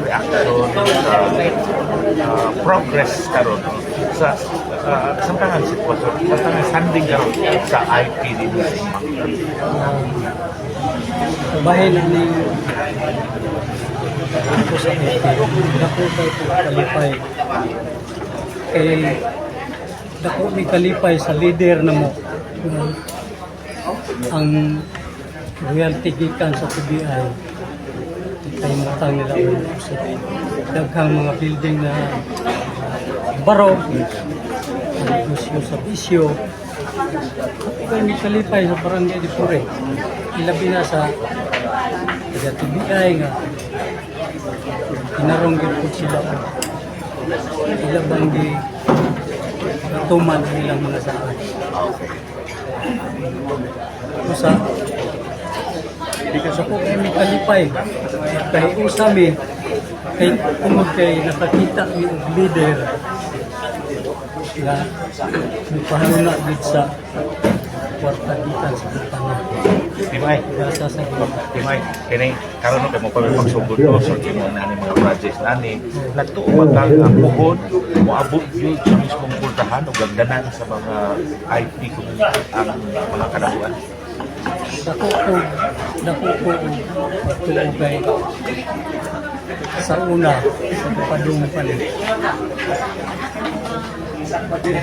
reaction progress karon sa samtangan sitwasyon samtangan sanding karon sa IP din sa imong bahin ni ako sa IP dako kay kalipay dako may kalipay sa leader na mo ang royalty gikan sa PBI kay matang nila sa daghang mga building na barog negosyo sa bisyo kay may kalipay sa barangay di Pure ilabi na sa PBI nga kinarong gid po sila ilabang di tuman ang ilang mga saan usa sa po kay may kalipay kay usami kay tungod kay nakakita ni leader nga nagpahaluna gid sa kwarta gikan sa putana Timay Timay kini karon kay mo pa pagsugod ko sa imong nani mga projects nani nagtuo magkang ang puhon moabot gyud sa mismong pultahan ug gagdanan sa mga IP community ang mga kanabuan dako ko patugay sa una sa padung palit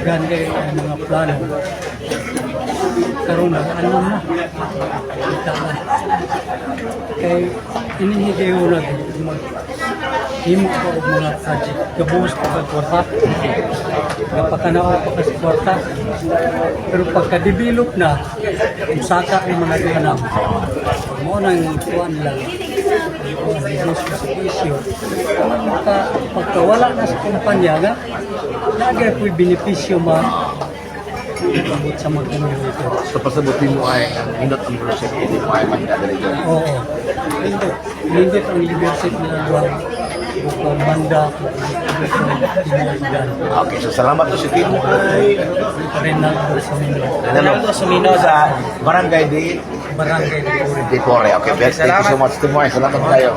gan kay mga plano karon na ano na kay inihigayo na himo ko og mga project gabuhos pa ka kwarta napakanao pa ka sa kwarta pero pagka-develop na usaka ang mga ganap mo nang kuan lang negosyo sa isyo pagkawala na sa kumpanya nga lagi ko'y benepisyo abot sa mga community. So pasabutin mo ay ang indot ang project hindi mo ay magdadali dyan. Oo. Hindi ang leadership nila doon. Bukong banda, Okay, so salamat to si Timo ay Renaldo Sumino. Renaldo Sumino sa Barangay Barangay de Pure. Dipore. Okay, thank you so much Timo. Salamat tayo.